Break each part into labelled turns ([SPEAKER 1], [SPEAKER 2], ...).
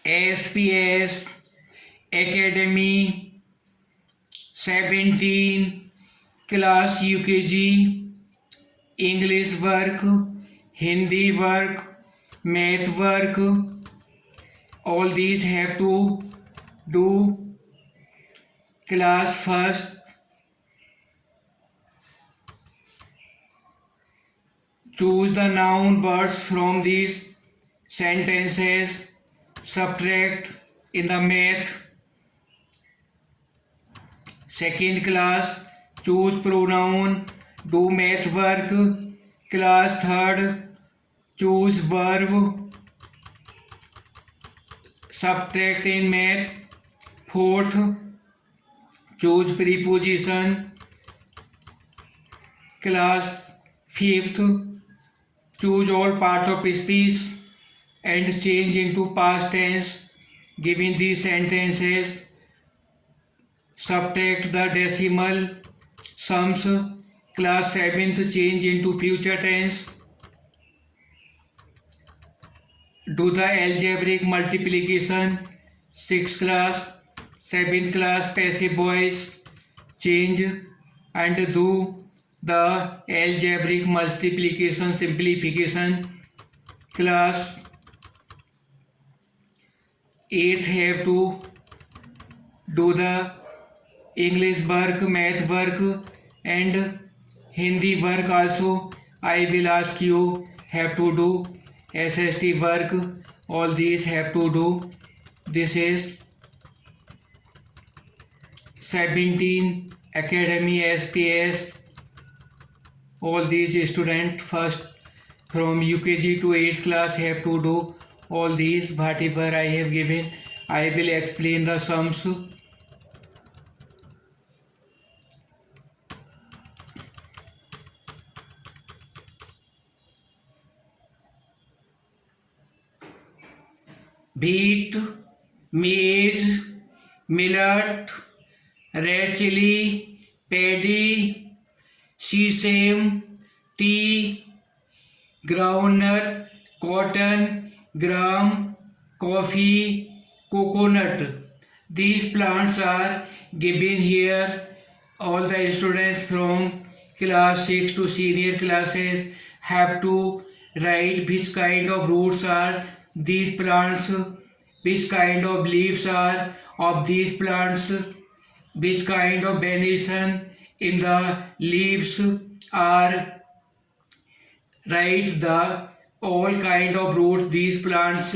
[SPEAKER 1] SPS Academy 17 class UKG English work, Hindi work, math work, all these have to do class first. Choose the noun words from these sentences. Subtract in the math. Second class, choose pronoun, do math work. Class third, choose verb, subtract in math. Fourth, choose preposition. Class fifth, choose all part of speech and change into past tense given these sentences. Subtract the decimal sums. Class 7th, change into future tense. Do the algebraic multiplication. 6th class, 7th class passive voice. Change and do the algebraic multiplication simplification. Class 8th have to do the English work, math work and Hindi work also. I will ask you have to do SST work. All these have to do. This is 17 Academy SPS. All these students first from UKG to 8th class have to do all these whatever I have given. I will explain the sums. Wheat, maize, millet, red chili, paddy, sesame, tea, groundnut, cotton, gram, coffee, coconut. These plants are given here. All the students from class 6 to senior classes have to write which kind of roots are these plants, which kind of leaves are of these plants, which kind of venation in the leaves are. Write the all kind of roots these plants,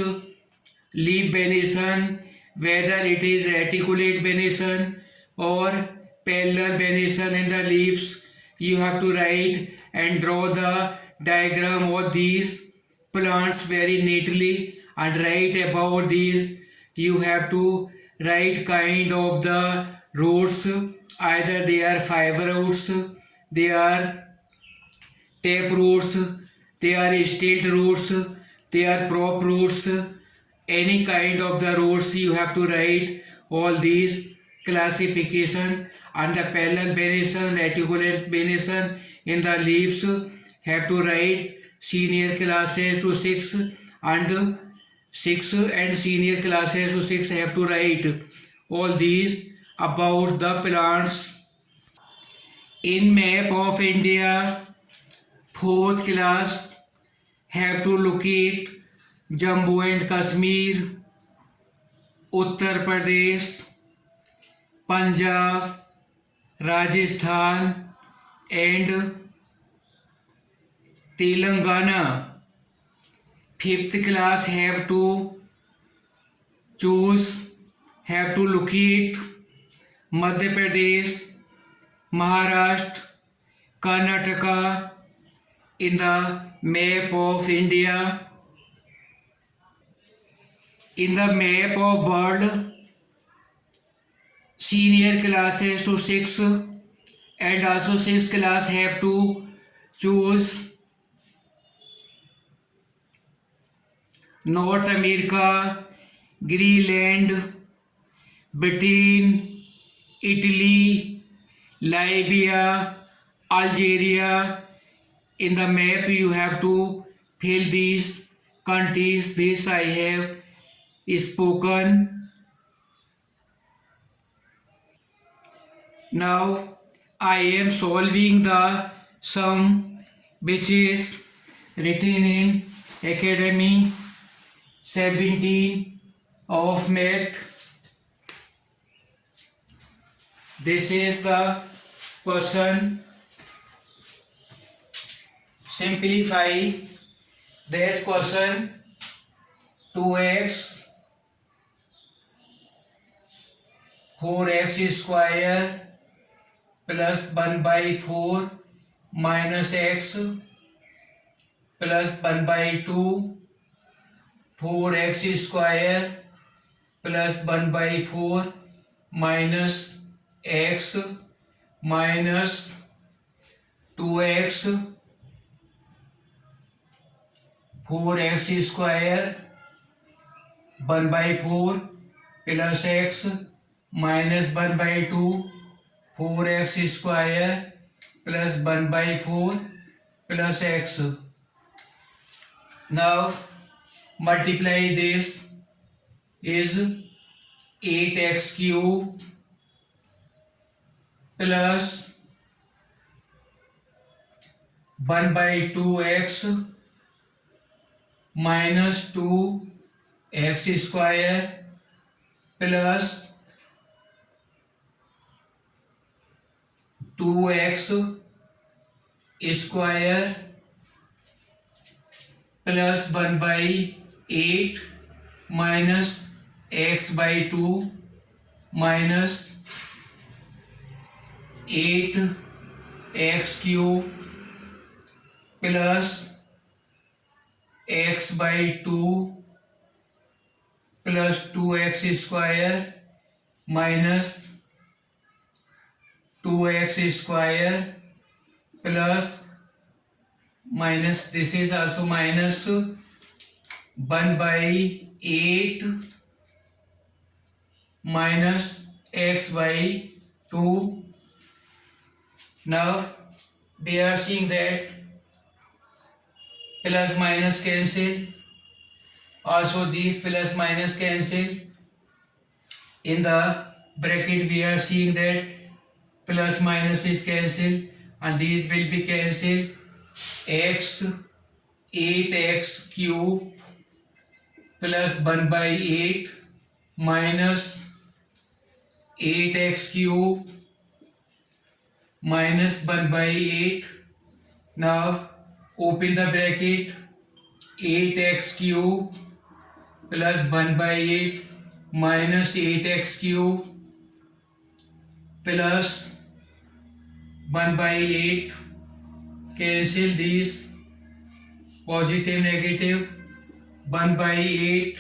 [SPEAKER 1] leaf venation, whether it is reticulate venation or parallel venation in the leaves. You have to write and draw the diagram of these plants very neatly and write about these. You have to write kind of the roots, either they are fiber roots, they are tap roots, they are stilt roots, they are prop roots, any kind of the roots you have to write all these classification. And the parallel venation, reticulate venation in the leaves have to write senior classes to 6 and 6 and senior classes to 6 have to write all these about the plants. In map of India, 4th class have to locate Jammu and Kashmir, Uttar Pradesh, Punjab, Rajasthan and Telangana. 5th class have to locate Madhya Pradesh, Maharashtra, Karnataka in the map of India. In the map of world, senior classes to 6 and also 6th class have to choose North America, Greenland, Britain, Italy, Libya, Algeria. In the map you have to fill these countries which I have spoken. Now I am solving the sum which is written in Academy 17 of Math. This is the question. Simplify that question. 2x 4x square plus 1 by 4 minus x plus 1 by 2 4x square plus 1 by 4 minus x minus 2x 4x square 1 by 4 plus x minus 1 by 2 4x square plus 1 by 4 plus x. Now multiply this is 8x cube plus 1 by 2x minus 2x square plus 2x square plus 1 by 8 minus x by 2 minus 8x cube plus x by 2 plus 2x square minus 2x square plus minus this is also minus 1 by 8 minus x by 2. Now we are seeing that plus minus cancel, also these plus minus cancel. In the bracket we are seeing that plus minus is cancelled and these will be cancelled. X 8x cube plus 1 by 8 minus 8x cube minus 1 by 8. Now open the bracket. 8x cube plus 1 by 8 minus 8x cube plus 1 by 8. Cancel these, positive negative. 1 by 8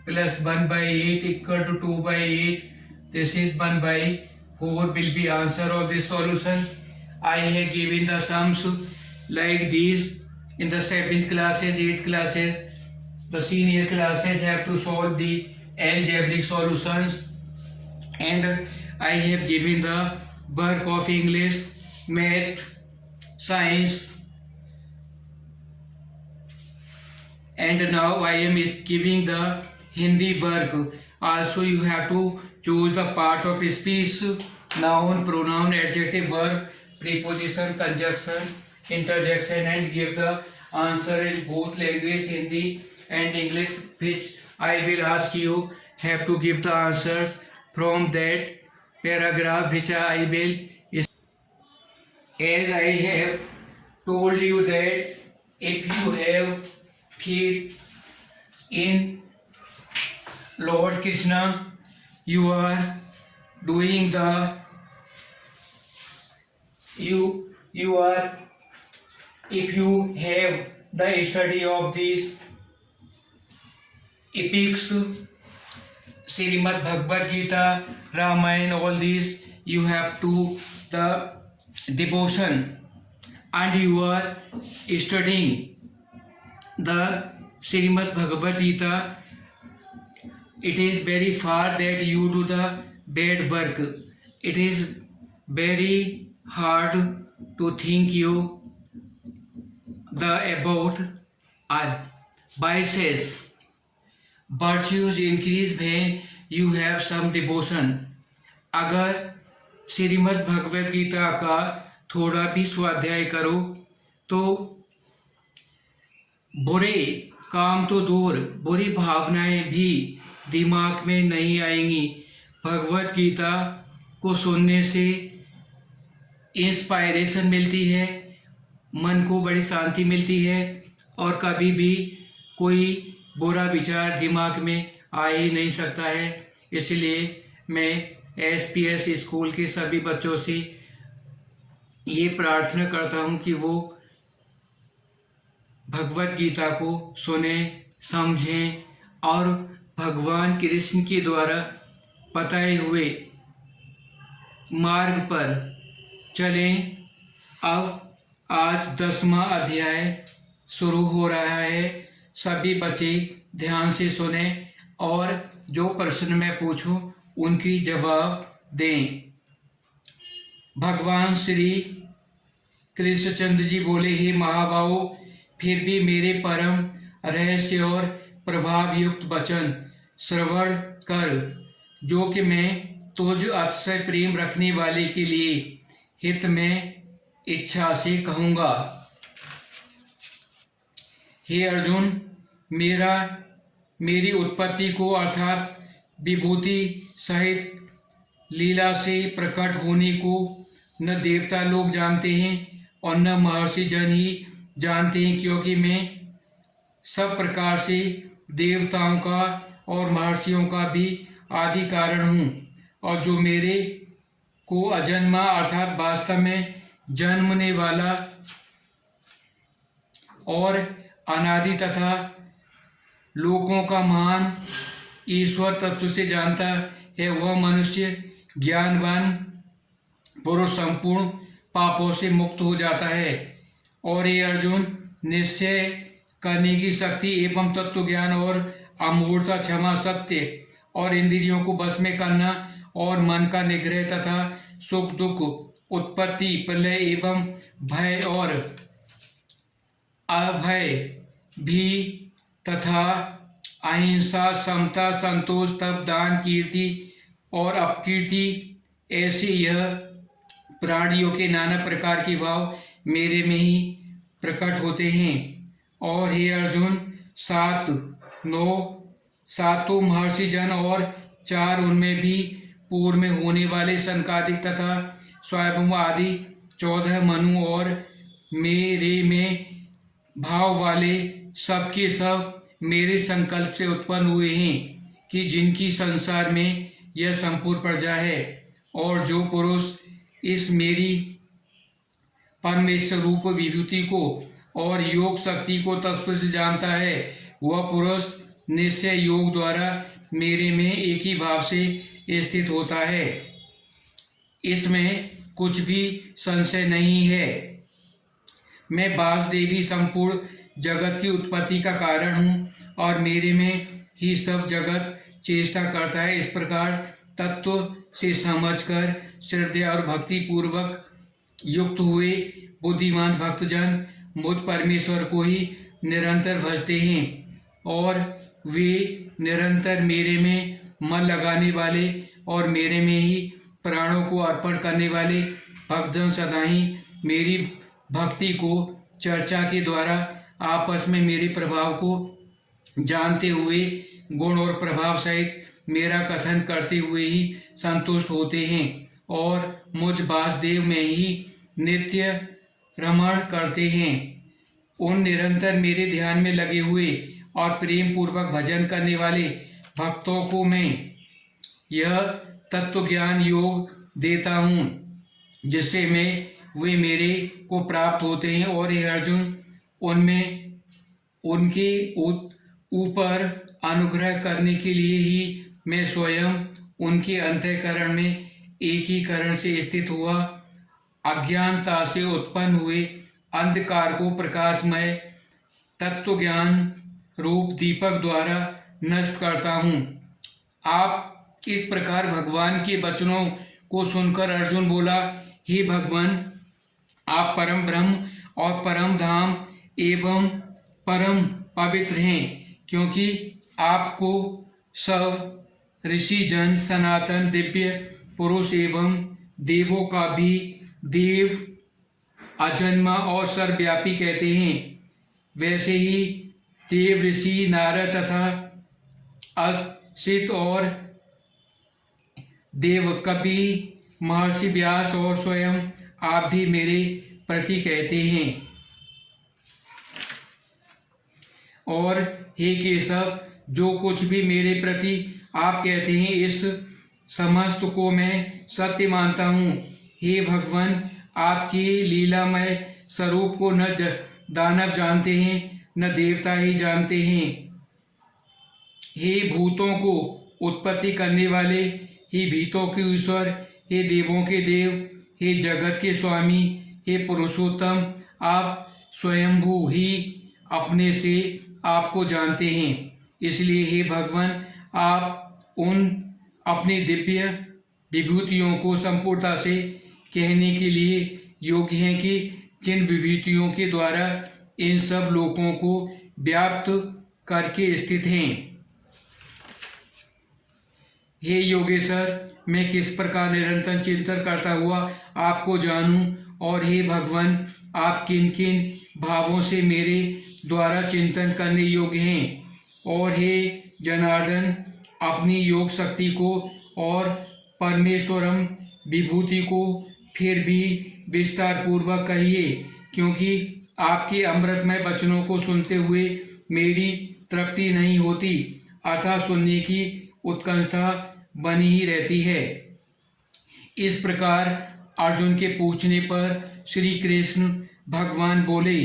[SPEAKER 1] plus 1 by 8 equal to 2 by 8. This is 1 by 4 will be answer of this solution. I have given the sums like these in the 7th classes, 8th classes. The senior classes have to solve the algebraic solutions, and I have given the work of English, math, science, and now I am giving the Hindi work. Also you have to choose the part of speech, noun, pronoun, adjective, verb, preposition, conjunction, interjection, and give the answer in both language, Hindi and English, which I will ask you have to give the answers from that paragraph which I will. As I have told you that if you have faith in Lord Krishna, you are doing the you are, if you have the study of these epics, Srimad Bhagavad Gita, Ramayana, all these, you have to the devotion, and you are studying the Srimad Bhagavad Gita. It is very far that you do the bad work. It is very hard to think you the about biases. virtues increase when you have some devotion. अगर श्रीमद् भगवत गीता का थोड़ा भी स्वाध्याय करो तो बुरे काम तो दूर, बुरी भावनाएं भी दिमाग में नहीं आएंगी। भगवत गीता को सुनने से इंस्पायरेशन मिलती है, मन को बड़ी शांति मिलती है और कभी भी कोई बुरा विचार दिमाग में आ ही नहीं सकता है। इसलिए मैं एसपीएस स्कूल के सभी बच्चों से ये प्रार्थना करता हूँ कि वो भगवत गीता को सुने, समझें और भगवान कृष्ण के द्वारा बताए हुए मार्ग पर चलें। अब आज 10वां अध्याय शुरू हो रहा है। सभी बच्चे ध्यान से सुने और जो प्रश्न मैं पूछूं उनकी जवाब दें। भगवान श्री कृष्णचंद्र जी बोले, हे महाबाहो, फिर भी मेरे परम रहस्य और प्रभाव युक्त वचन श्रवण कर, जो कि मैं तुझ अतिशय प्रेम रखने वाले के लिए हित में इच्छा से कहूँगा। हे अर्जुन, मेरी उत्पत्ति को अर्थात विभूति सहित लीला से प्रकट होने को न देवता लोग जानते हैं और न महर्षि जन ही जानते हैं, क्योंकि मैं सब प्रकार से देवताओं का और महर्षियों का भी आदि कारण हूँ, और जो मेरे को अजन्मा अर्थात वास्तव में जन्मने वाला और अनादि तथा लोकों का महान ईश्वर तत्व से जानता है, वह मनुष्य ज्ञानवान पुरुष संपूर्ण पापों से मुक्त हो जाता है। और ये अर्जुन, निश्चय करने की शक्ति एवं तत्व ज्ञान और अमूर्तता, क्षमा, सत्य और इंद्रियों को बस में करना और मन का निग्रह तथा सुख दुख, उत्पत्ति, प्रलय एवं भय और अभय भी तथा अहिंसा, समता, संतोष, तप, दान, कीर्ति और अपकीर्ति, ऐसे यह प्राणियों के नाना प्रकार के भाव मेरे में ही प्रकट होते हैं। और हे अर्जुन, सातों महर्षि जन और 4 उनमें भी पूर्व में होने वाले सनकादिक तथा स्वयं आदि 14 मनु और मेरे में भाव वाले सबके सब मेरे संकल्प से उत्पन्न हुए हैं, कि जिनकी संसार में यह संपूर्ण प्रजा है। और जो पुरुष इस मेरी परमेश्वर रूप विभूति को और योग शक्ति को तत्व से जानता है, वह पुरुष निश्चय योग द्वारा मेरे में एक ही भाव से स्थित होता है। इसमें कुछ भी संशय नहीं है। मैं वासुदेवी संपूर्ण जगत की उत्पत्ति का कारण हूँ और मेरे में ही सब जगत चेष्टा करता है। इस प्रकार तत्व से समझकर श्रद्धा और भक्ति पूर्वक युक्त हुए बुद्धिमान भक्तजन मुझ परमेश्वर को ही निरंतर भजते हैं, और वे निरंतर मेरे में मन लगाने वाले और मेरे में ही प्राणों को अर्पण करने वाले भक्तजन सदा ही मेरी भक्ति को चर्चा के द्वारा आपस में मेरे प्रभाव को जानते हुए गुण और प्रभाव सहित मेरा कथन करते हुए ही संतुष्ट होते हैं, और मुझ वासुदेव में ही नित्य रमण करते हैं। उन निरंतर मेरे ध्यान में लगे हुए और प्रेम पूर्वक भजन करने वाले भक्तों को मैं यह तत्व ज्ञान योग देता हूँ, जिससे वे मेरे को प्राप्त होते हैं। और ये अर्जुन, उनमें उनके ऊपर अनुग्रह करने के लिए ही मैं स्वयं उनके अंतःकरण में एक ही करण से स्थित हुआ अज्ञानता से उत्पन्न हुए अंधकार को प्रकाशमय तत्व ज्ञान रूप दीपक द्वारा नष्ट करता हूँ। आप इस प्रकार भगवान के वचनों को सुनकर अर्जुन बोला, हे भगवान, आप परम ब्रह्म और परम धाम एवं परम पवित्र हैं, क्योंकि आपको सब ऋषिजन सनातन दिव्य पुरुष एवं देवों का भी देव, अजन्मा और सर्वव्यापी कहते हैं। वैसे ही देव ऋषि नारद तथा असित और देव कवि महर्षि व्यास और स्वयं आप भी मेरे प्रति कहते हैं। और हे केशव, जो कुछ भी मेरे प्रति आप कहते हैं इस समस्त को मैं सत्य मानता हूँ। हे भगवान, आपकी लीलामय स्वरूप को न दानव जानते हैं न देवता ही जानते हैं। हे भूतों को उत्पत्ति करने वाले, हे भीतों के ईश्वर, हे देवों के देव, हे जगत के स्वामी, हे पुरुषोत्तम, आप स्वयंभू ही अपने से आपको जानते हैं। इसलिए हे भगवान, आप उन अपनी दिव्य विभूतियों को संपूर्णता से कहने के लिए योग्य हैं कि जिन विभूतियों के द्वारा इन सब लोकों को व्याप्त करके स्थित हैं। हे योगेश्वर, मैं किस प्रकार निरंतर चिंतन करता हुआ आपको जानूं, और हे भगवान, आप किन किन भावों से मेरे द्वारा चिंतन करने योग्य हैं। और हे जनार्दन, अपनी योग शक्ति को और परमेश्वरम विभूति को फिर भी विस्तार पूर्वक कहिए, क्योंकि आपके अमृतमय वचनों को सुनते हुए मेरी तृप्ति नहीं होती, अतः सुनने की उत्कंठा बनी ही रहती है। इस प्रकार अर्जुन के पूछने पर श्री कृष्ण भगवान बोले,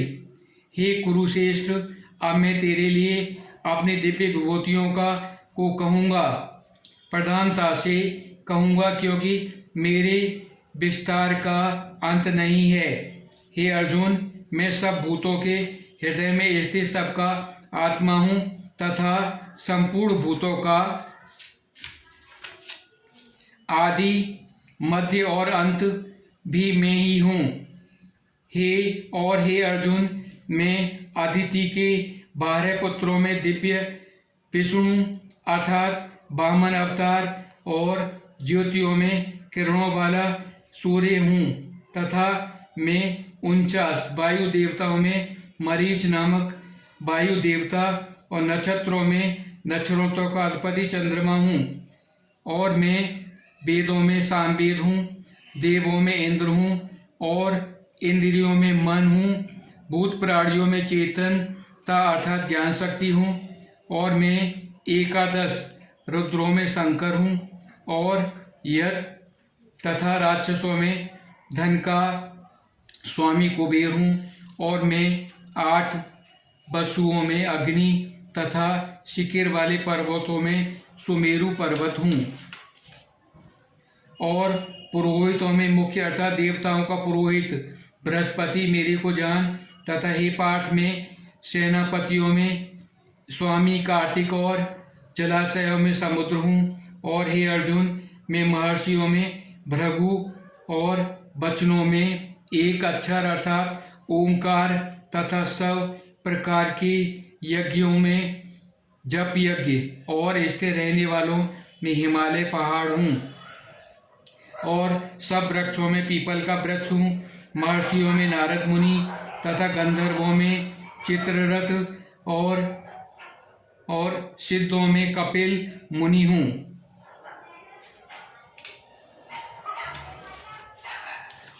[SPEAKER 1] हे कुरुश्रेष्ठ, अब मैं तेरे लिए अपने दिव्य विभूतियों को कहूँगा, प्रधानता से कहूँगा, क्योंकि मेरे विस्तार का अंत नहीं है। हे अर्जुन, मैं सब भूतों के हृदय में स्थित सबका आत्मा हूँ तथा संपूर्ण भूतों का आदि, मध्य और अंत भी मैं ही हूँ। हे अर्जुन, मैं अदिति के 12 पुत्रों में दिव्य विष्णु अर्थात वामन अवतार और ज्योतियों में किरणों वाला सूर्य हूँ, तथा मैं 49 वायु देवताओं में मरीच नामक वायु देवता और नक्षत्रों में नक्षत्रों का अधिपति चंद्रमा हूँ। और मैं वेदों में सामवेद हूँ, देवों में इंद्र हूँ और इंद्रियों में मन हूँ, भूत प्राणियों में चेतनता अर्थात ज्ञान शक्ति हूँ, और मैं 11 रुद्रों में शंकर हूँ, और यज्ञ तथा राक्षसों में धन का स्वामी कुबेर हूँ, और मैं 8 वसुओं में अग्नि तथा शिखर वाले पर्वतों में सुमेरु पर्वत हूँ, और पुरोहितों में मुख्य अर्थात देवताओं का पुरोहित बृहस्पति मेरे को जान, तथा हे पार्थ, में सेनापतियों में स्वामी कार्तिक और जलाशयों में समुद्र हूँ, और हे अर्जुन, मैं महर्षियों में भृगु और वचनों में एक अक्षर अर्थात ओंकार तथा सब प्रकार के यज्ञों में जप यज्ञ और स्थिर रहने वालों में हिमालय पहाड़ हूँ, और सब वृक्षों में पीपल का वृक्ष हूँ, महर्षियों में नारद मुनि तथा गंधर्वों में चित्ररथ और सिद्धों में कपिल मुनि हूँ।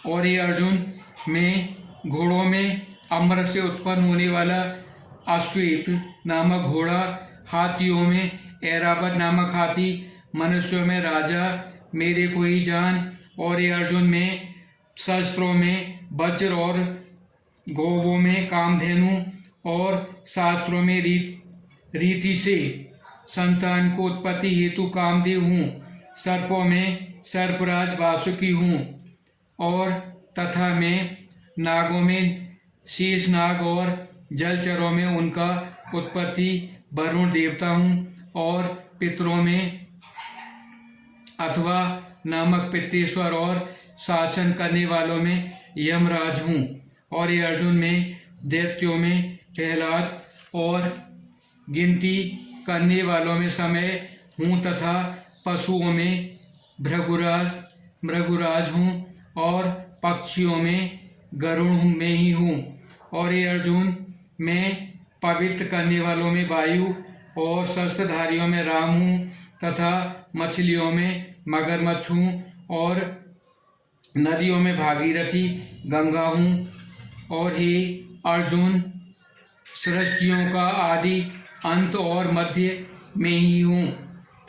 [SPEAKER 1] और ये अर्जुन, मैं घोड़ों में अमृत से उत्पन्न होने वाला अश्वेत नामक घोड़ा, हाथियों में ऐरावत नामक हाथी, मनुष्यों में राजा मेरे को ही जान, और ये अर्जुन, में शस्त्रों में वज्र और गौवों में कामधेनु और शास्त्रों में रीति से संतान को उत्पत्ति हेतु कामदेव हूँ, सर्पों में सर्पराज वासुकी हूँ, और तथा मैं नागों में शेषनाग और जलचरों में उनका उत्पत्ति वरुण देवता हूँ, और पितरों में अथवा नामक पित्तेश्वर और शासन करने वालों में यमराज हूँ, और ये अर्जुन, में दैत्यों में प्रहलाद और गिनती करने वालों में समय हूँ तथा पशुओं में भृगुराज हूँ और पक्षियों में गरुड़ में ही हूँ। और ये अर्जुन, मैं पवित्र करने वालों में वायु और शस्त्रधारियों में राम हूँ तथा मछलियों में मगरमच्छ हूँ और नदियों में भागीरथी गंगा हूँ। और हे अर्जुन, सृष्टियों का आदि अंत और मध्य में ही हूँ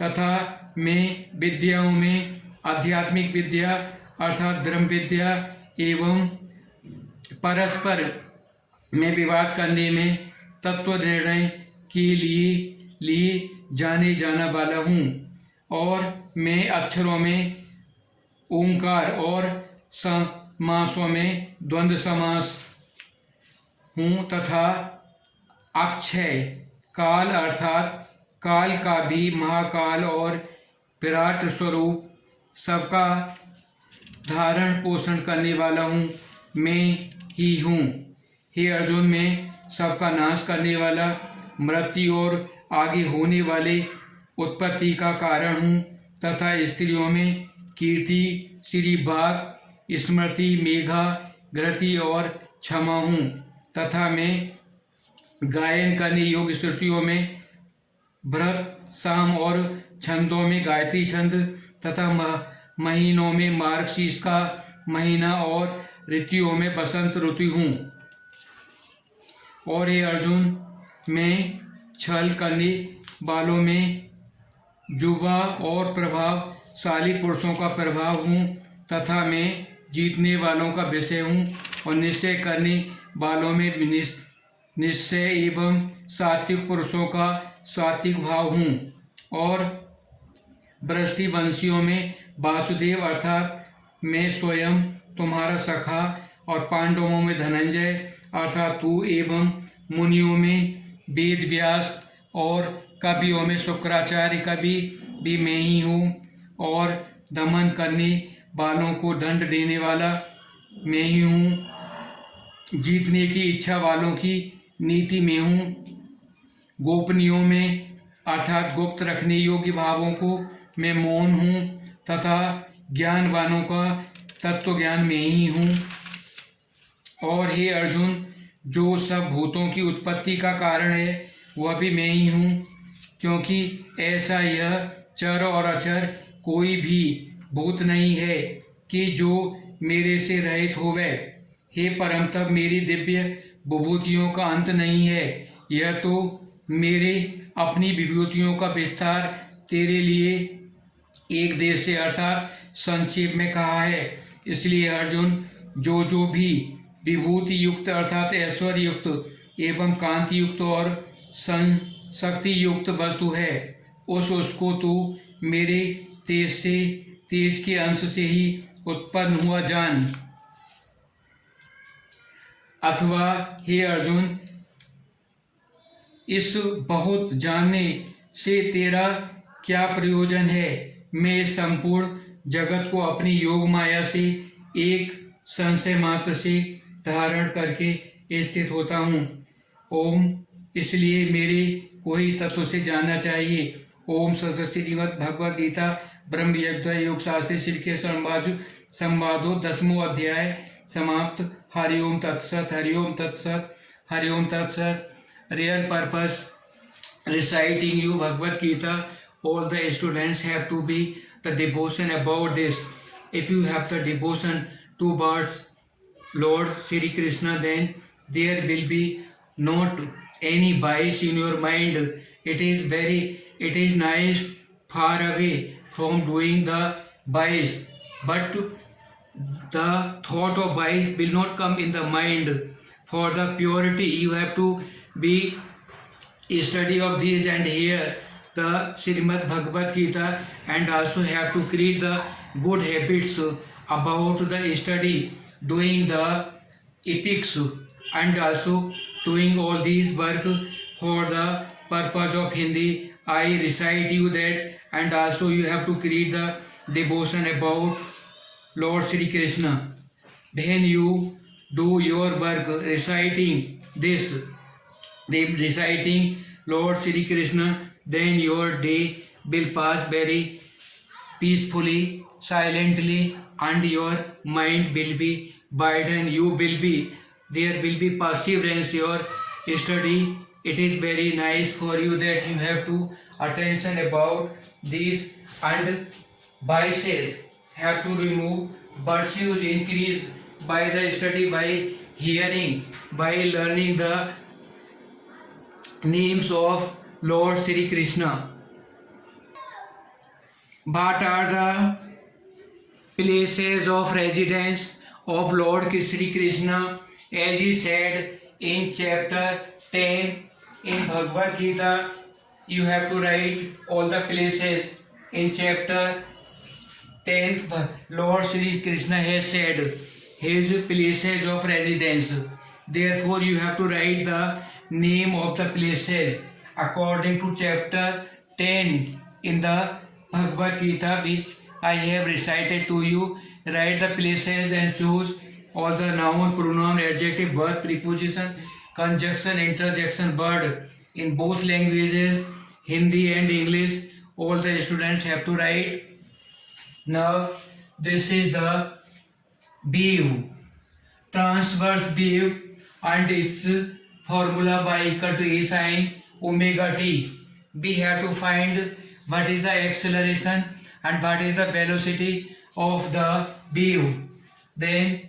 [SPEAKER 1] तथा मैं विद्याओं में आध्यात्मिक विद्या अर्थात ब्रह्म विद्या एवं परस्पर में विवाद करने में तत्व निर्णय के लिए जाना वाला हूँ। और मैं अक्षरों में ओंकार और समासों में द्वंद्व समास हूँ तथा अक्षय काल अर्थात काल का भी महाकाल और विराट स्वरूप सबका धारण पोषण करने वाला हूँ, मैं ही हूँ। हे अर्जुन, मैं सबका नाश करने वाला, मृत्यु और आगे होने वाले उत्पत्ति का कारण हूँ तथा स्त्रियों में कीर्ति, श्री बाघ, स्मृति, मेघा, घृति और क्षमा हूँ तथा मैं गायन करने योग्य श्रुतियों में भरत, साम और छंदों में गायत्री छंद तथा महीनों में मार्गशीर्ष का महीना और ऋतुओं में बसंत ऋतु हूँ। और ये अर्जुन, मैं छल करने वालों में युवा और प्रभावशाली पुरुषों का प्रभाव हूँ तथा मैं जीतने वालों का विषय हूँ और निश्चय करने वालों में निश्चय एवं सात्विक पुरुषों का सात्विक भाव हूँ। और बृहस्पति वंशियों में वासुदेव अर्थात मैं स्वयं तुम्हारा सखा और पांडवों में धनंजय अर्थात तू एवं मुनियों में वेद व्यास और कवियों में शुक्राचार्य कवि भी मैं ही हूँ और दमन करने वालों को दंड देने वाला मैं ही हूँ। जीतने की इच्छा वालों की नीति में हूँ। गोपनीयों में अर्थात गुप्त रखने योग्य भावों को मैं मौन हूँ तथा ज्ञानवानों का तत्व ज्ञान में ही हूँ। और हे अर्जुन, जो सब भूतों की उत्पत्ति का कारण है वह भी मैं ही हूँ, क्योंकि ऐसा यह चर और अचर कोई भी भूत नहीं है कि जो मेरे से रहित होवे। हे परम तप, मेरी दिव्य विभूतियों का अंत नहीं है। यह तो मेरे अपनी विभूतियों का विस्तार तेरे लिए एक देश से अर्थात संक्षेप में कहा है। इसलिए अर्जुन, जो भी विभूति युक्त अर्थात ऐश्वर्य युक्त एवं कांति युक्त और शक्ति युक्त वस्तु है, उसको तू मेरे तेज के अंश से ही उत्पन्न हुआ जान। अथवा हे अर्जुन, इस बहुत जानने से तेरा क्या प्रयोजन है। मैं इस संपूर्ण जगत को अपनी योग माया से एक संशय मात्र से धारण करके स्थित होता हूँ। ओम, इसलिए मेरे को ही तत्व से जानना चाहिए। ओम श्रीमद् भगवद गीता ब्रह्म योग शास्त्री श्री कृष्ण संवादो 10वां अध्याय समाप्त। हरिओम तत्सत, हरिओम तत्सत, हरिओम तत्सत। Real purpose reciting you Bhagavad Gita, all the students have to be the devotion about this. If you have the devotion towards Lord Shri Krishna, then there will be not any bias in your mind. It is nice far away from doing the bias, but the thought of bias will not come in the mind. For the purity you have to be study of these and hear the Srimad Bhagavad Gita, and also have to create the good habits about the study, doing the epics, and also doing all these work for the purpose of Hindi. I recite you that, and also you have to create the devotion about Lord Shri Krishna. When you do your work reciting this, reciting Lord Shri Krishna, then your day will pass very peacefully, silently, and your mind will be widened. You will be, there will be perseverance your study. It is very nice for you that you have to attention about these, and vices have to remove, virtues increase by the study, by hearing, by learning the names of Lord Sri Krishna. What are the places of residence of Lord Sri Krishna? As he said in chapter 10 in Bhagavad Gita, you have to write all the places. In chapter 10, Lord Sri Krishna has said his places of residence. Therefore, you have to write the name of the places according to chapter 10 in the Bhagavad Gita, which I have recited to you. Write the places and choose all the noun, pronoun, adjective, verb, preposition, conjunction, interjection, word in both languages, Hindi and English. All the students have to write. Now, this is the wave, transverse wave, and its formula by equal to A sin omega t. We have to find what is the acceleration and what is the velocity of the wave. Then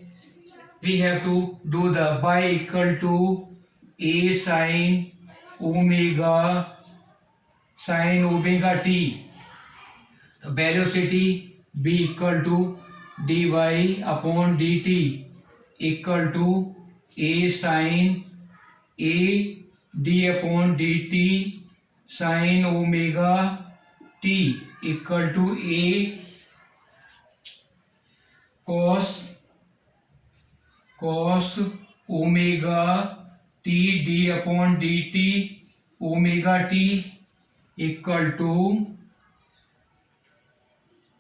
[SPEAKER 1] we have to do the y equal to A sin omega t. The velocity v equal to dy upon dt equal to A sin A d upon dt sin omega t equal to A cos omega t d upon dt omega t equal to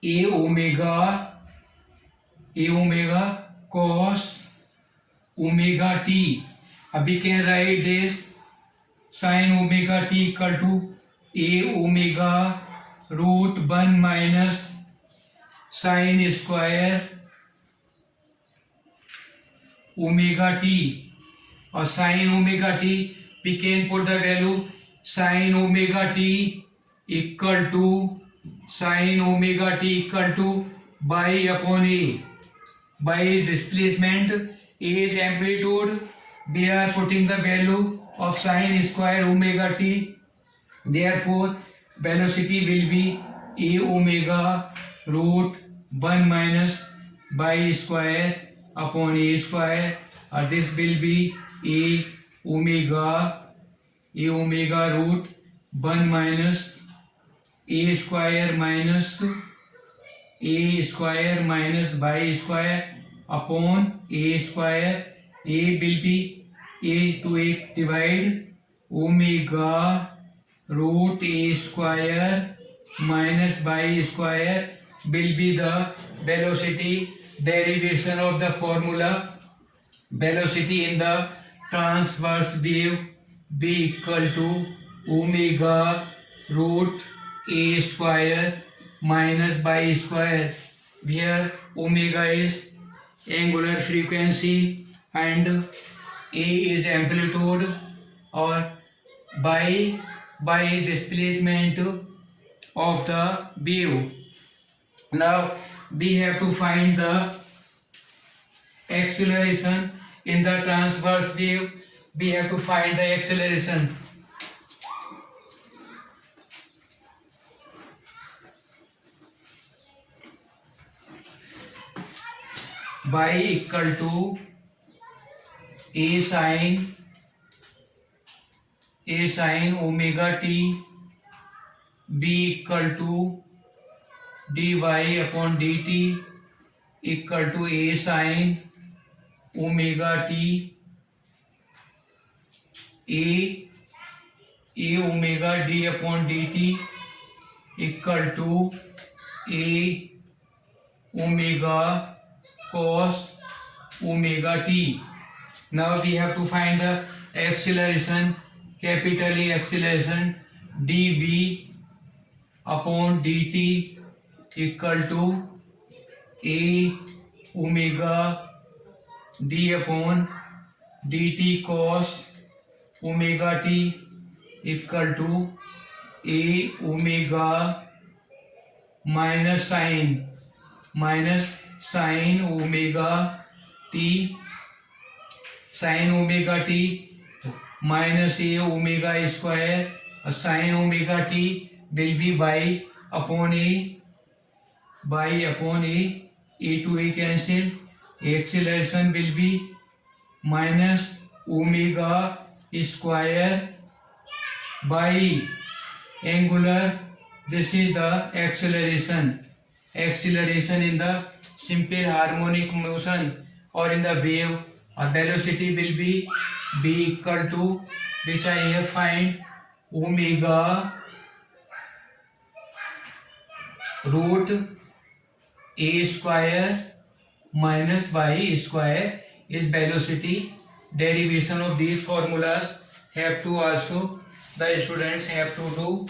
[SPEAKER 1] A omega cos omega t. We can write this sin omega t equal to A omega root 1 minus sin square omega t. Or sin omega t, we can put the value sin omega t equal to y upon A. Y is displacement, A is amplitude. We are putting the value of sin square omega t. Therefore, velocity will be A omega root 1 minus y square upon A square, or this will be A omega root 1 minus A square minus y square upon A square. A will be A to A divide omega root A square minus y square will be the velocity. Derivation of the formula velocity in the transverse wave v equal to omega root A square minus y square, where omega is angular frequency and A is amplitude, or by displacement of the wave. Now we have to find the acceleration in the transverse wave. We have to find the acceleration. Y equal to A sin omega t, B equal to dy upon dt equal to A sin omega t, A omega d upon dt equal to A omega cos omega t. Now we have to find the acceleration, capital A acceleration. dv upon dt equal to a omega d upon dt cos omega t equal to a omega minus sin omega t minus a omega square sin omega t will be by upon a to a cancel, acceleration will be minus omega square by angular. This is the acceleration in the simple harmonic motion or in the wave. Velocity will be b equal to, which I have find, omega root a square minus y square is velocity. Derivation of these formulas have to also the students have to do